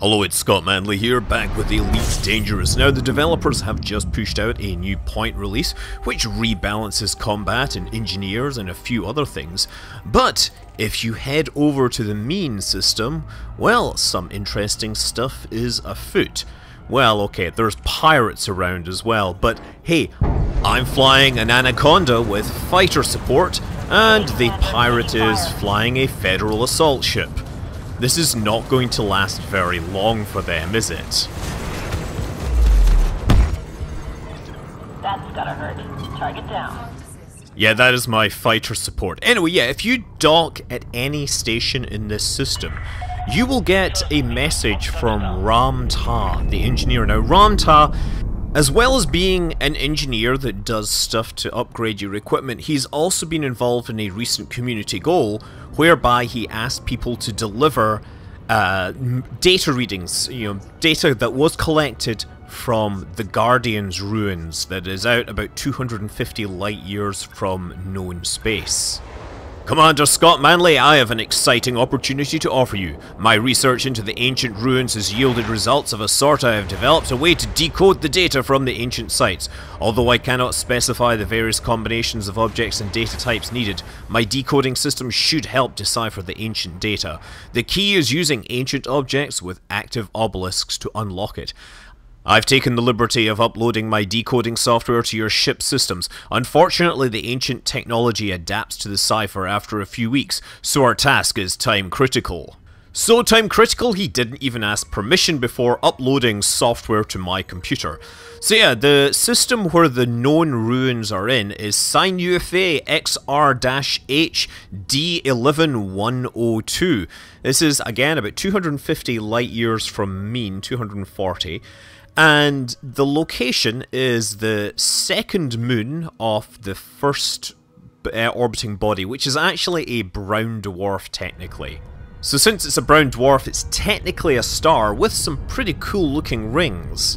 Hello, it's Scott Manley here, back with Elite Dangerous. Now, the developers have just pushed out a new point release, which rebalances combat and engineers and a few other things. But if you head over to the mean system, well, some interesting stuff is afoot. Well, okay, there's pirates around as well, but hey, I'm flying an Anaconda with fighter support, and the pirate is flying a Federal assault ship. This is not going to last very long for them, is it? That's gotta hurt. Target down. Yeah, that is my fighter support. Anyway, yeah, if you dock at any station in this system, you will get a message from Ram Tah, the engineer. Now, Ram Tah, as well as being an engineer that does stuff to upgrade your equipment, he's also been involved in a recent community goal whereby he asked people to deliver data readings, data that was collected from the Guardian's ruins that is out about 250 light years from known space. Commander Scott Manley, I have an exciting opportunity to offer you. My research into the ancient ruins has yielded results of a sort. I have developed a way to decode the data from the ancient sites. Although I cannot specify the various combinations of objects and data types needed, my decoding system should help decipher the ancient data. The key is using ancient objects with active obelisks to unlock it. I've taken the liberty of uploading my decoding software to your ship systems. Unfortunately, the ancient technology adapts to the cipher after a few weeks, so our task is time critical. So time critical, he didn't even ask permission before uploading software to my computer. So yeah, the system where the known ruins are in is Sine UFA XR-H D11102. This is, again, about 250 light years from mean, 240. And the location is the second moon of the first orbiting body, which is actually a brown dwarf technically. So since it's a brown dwarf, it's technically a star with some pretty cool looking rings.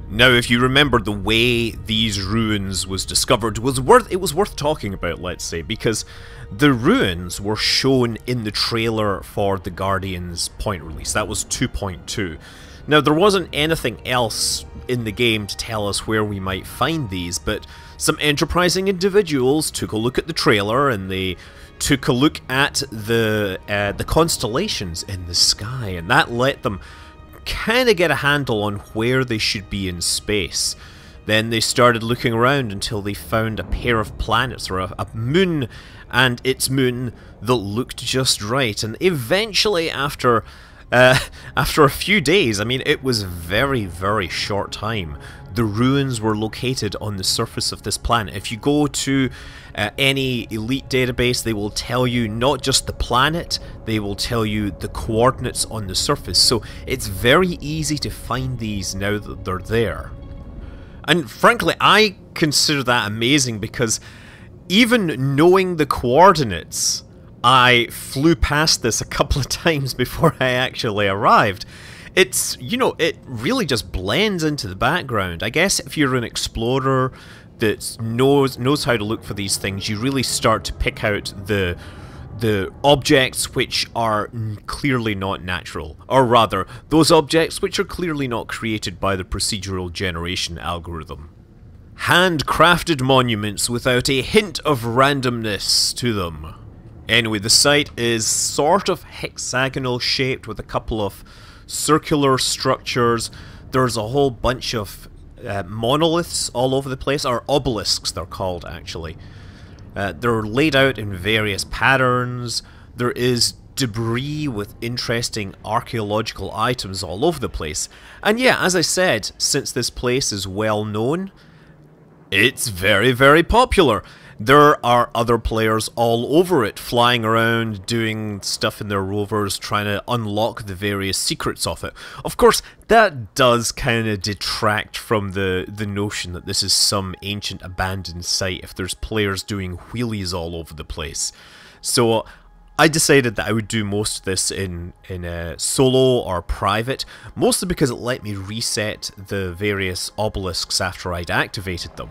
Now, if you remember, the way these ruins was discovered it was worth talking about, let's say, because the ruins were shown in the trailer for the Guardian's point release. That was 2.2. Now, there wasn't anything else in the game to tell us where we might find these, but some enterprising individuals took a look at the trailer and they took a look at the constellations in the sky, and that let them kind of get a handle on where they should be in space. Then they started looking around until they found a pair of planets, or a moon and its moon, that looked just right, and eventually after a few days, I mean, it was very, very short time, the ruins were located on the surface of this planet. If you go to any Elite database, they will tell you not just the planet, they will tell you the coordinates on the surface. So it's very easy to find these now that they're there. And frankly, I consider that amazing because even knowing the coordinates, I flew past this a couple of times before I actually arrived. It's, it really just blends into the background. I guess if you're an explorer that knows how to look for these things, you really start to pick out the objects which are clearly not natural. Or rather, those objects which are clearly not created by the procedural generation algorithm. Handcrafted monuments without a hint of randomness to them. Anyway, the site is sort of hexagonal shaped with a couple of circular structures. There's a whole bunch of monoliths all over the place, or obelisks they're called actually. They're laid out in various patterns. There is debris with interesting archaeological items all over the place. And yeah, as I said, since this place is well known, it's very, very popular. There are other players all over it, flying around, doing stuff in their rovers, trying to unlock the various secrets of it. Of course, that does kind of detract from the notion that this is some ancient abandoned site if there's players doing wheelies all over the place. So I decided that I would do most of this in solo or private, mostly because it let me reset the various obelisks after I'd activated them.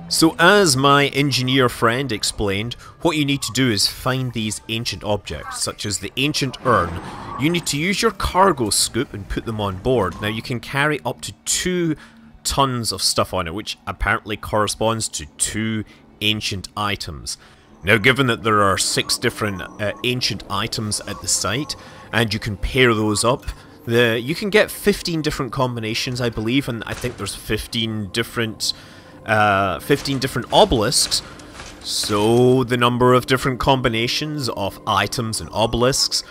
So as my engineer friend explained, what you need to do is find these ancient objects, such as the ancient urn. you need to use your cargo scoop and put them on board. Now you can carry up to 2 tons of stuff on it, which apparently corresponds to 2 ancient items. Now, given that there are 6 different ancient items at the site, and you can pair those up, you can get 15 different combinations, I believe, and I think there's 15 different obelisks. So the number of different combinations of items and obelisks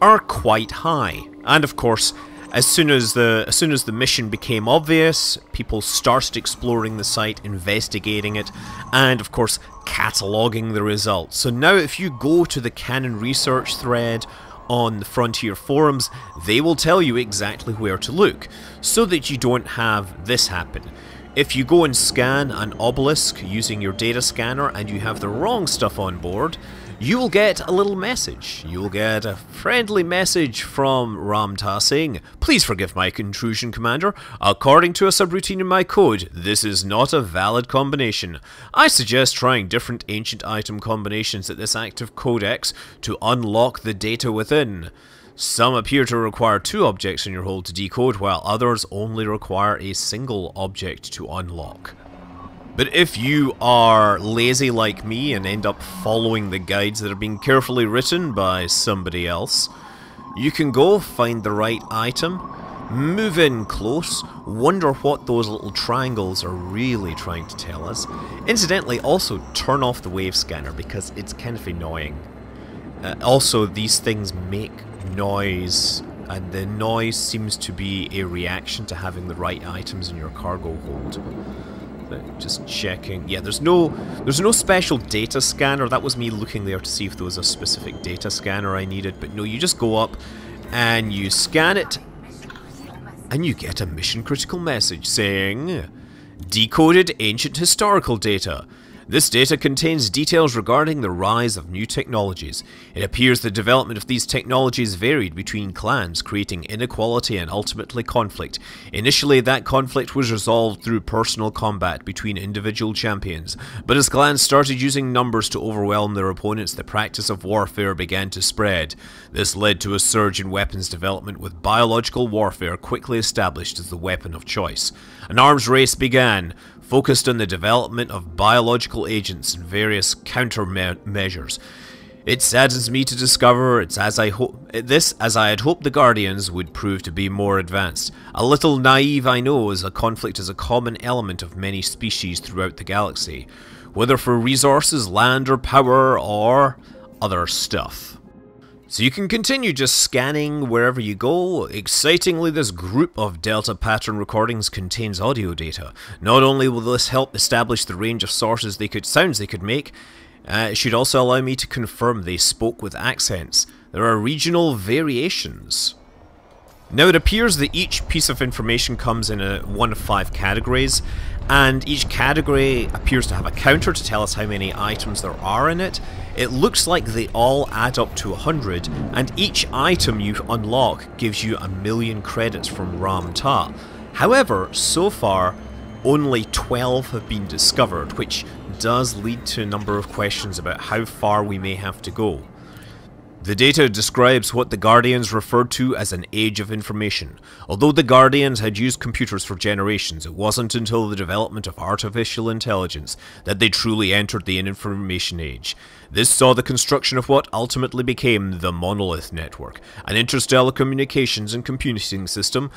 are quite high. And of course, as soon as the mission became obvious, people started exploring the site, investigating it, and of course cataloguing the results. So now if you go to the Canon research thread on the Frontier forums, they will tell you exactly where to look, so that you don't have this happen. If you go and scan an obelisk using your data scanner and you have the wrong stuff on board, you will get a little message. You will get a friendly message from Ram Tah saying, "Please forgive my intrusion, Commander. According to a subroutine in my code, this is not a valid combination. I suggest trying different ancient item combinations at this active codex to unlock the data within. Some appear to require 2 objects in your hold to decode, while others only require a single object to unlock." But if you are lazy like me and end up following the guides that have been carefully written by somebody else, you can go find the right item, move in close, wonder what those little triangles are really trying to tell us. Incidentally, also turn off the wave scanner because it's kind of annoying. Also, these things make noise, and the noise seems to be a reaction to having the right items in your cargo hold. Just checking. Yeah, there's no special data scanner. That was me looking there to see if there was a specific data scanner I needed. But no, you just go up and you scan it, and you get a mission critical message saying, "Decoded ancient historical data. This data contains details regarding the rise of new technologies. It appears the development of these technologies varied between clans, creating inequality and ultimately conflict. Initially, that conflict was resolved through personal combat between individual champions, but as clans started using numbers to overwhelm their opponents, the practice of warfare began to spread. This led to a surge in weapons development, with biological warfare quickly established as the weapon of choice. An arms race began, focused on the development of biological agents and various countermeasures. It saddens me to discover as I had hoped the Guardians would prove to be more advanced. A little naive, I know, as a conflict is a common element of many species throughout the galaxy, whether for resources, land, or power, or other stuff." So you can continue just scanning wherever you go. Excitingly, this group of Delta pattern recordings contains audio data. Not only will this help establish the range of sounds they could make, it should also allow me to confirm they spoke with accents. There are regional variations. Now it appears that each piece of information comes in one of 5 categories, and each category appears to have a counter to tell us how many items there are in it. It looks like they all add up to 100, and each item you unlock gives you 1,000,000 credits from Ram Tah. However, so far, only 12 have been discovered, which does lead to a number of questions about how far we may have to go. The data describes what the Guardians referred to as an age of information. Although the Guardians had used computers for generations, it wasn't until the development of artificial intelligence that they truly entered the information age. This saw the construction of what ultimately became the Monolith Network, an interstellar communications and computing system.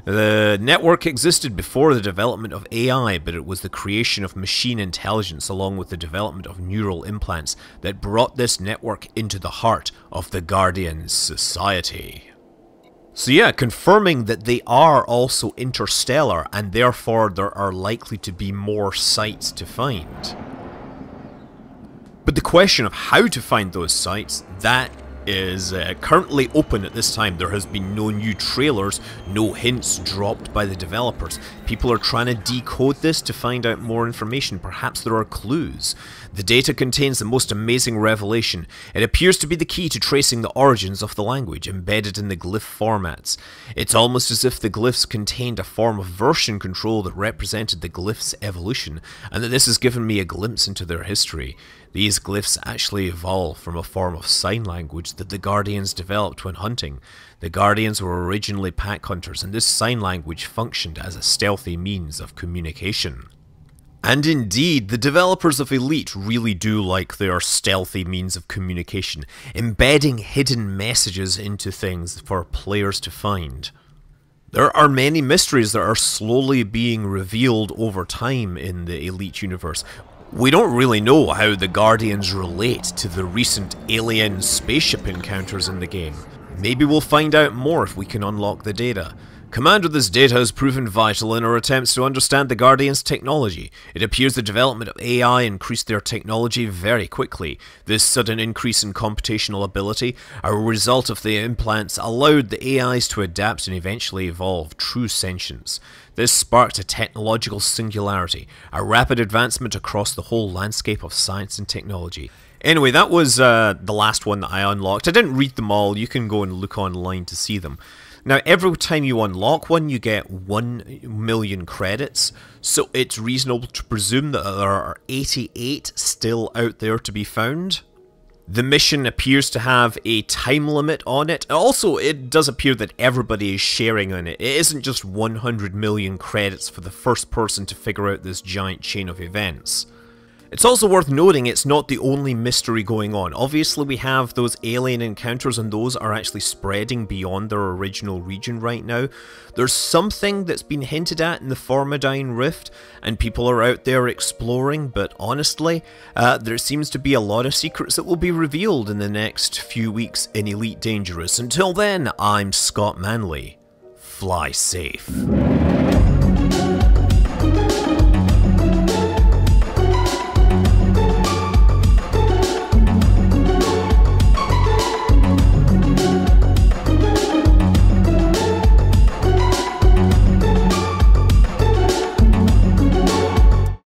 The network existed before the development of AI, but it was the creation of machine intelligence along with the development of neural implants that brought this network into the heart of the Guardians' society. So yeah, confirming that they are also interstellar, and therefore there are likely to be more sites to find. But the question of how to find those sites, that is currently open at this time. There has been no new trailers, no hints dropped by the developers. People are trying to decode this to find out more information. Perhaps there are clues. The data contains the most amazing revelation. It appears to be the key to tracing the origins of the language embedded in the glyph formats. It's almost as if the glyphs contained a form of version control that represented the glyphs' evolution, and that this has given me a glimpse into their history. These glyphs actually evolved from a form of sign language that the Guardians developed when hunting. The Guardians were originally pack hunters, and this sign language functioned as a stealthy means of communication. And indeed, the developers of Elite really do like their stealthy means of communication, embedding hidden messages into things for players to find. There are many mysteries that are slowly being revealed over time in the Elite universe. We don't really know how the Guardians relate to the recent alien spaceship encounters in the game. Maybe we'll find out more if we can unlock the data. Command of this data has proven vital in our attempts to understand the Guardians' technology. It appears the development of AI increased their technology very quickly. This sudden increase in computational ability, a result of the implants, allowed the AIs to adapt and eventually evolve true sentience. This sparked a technological singularity, a rapid advancement across the whole landscape of science and technology. Anyway, that was the last one that I unlocked. I didn't read them all, you can go and look online to see them. Now, every time you unlock one, you get 1 million credits, so it's reasonable to presume that there are 88 still out there to be found. The mission appears to have a time limit on it. Also, it does appear that everybody is sharing on it. It isn't just 100 million credits for the first person to figure out this giant chain of events. It's also worth noting it's not the only mystery going on. Obviously we have those alien encounters, and those are actually spreading beyond their original region right now. There's something that's been hinted at in the Formidine Rift, and people are out there exploring, but honestly, there seems to be a lot of secrets that will be revealed in the next few weeks in Elite Dangerous. Until then, I'm Scott Manley. Fly safe.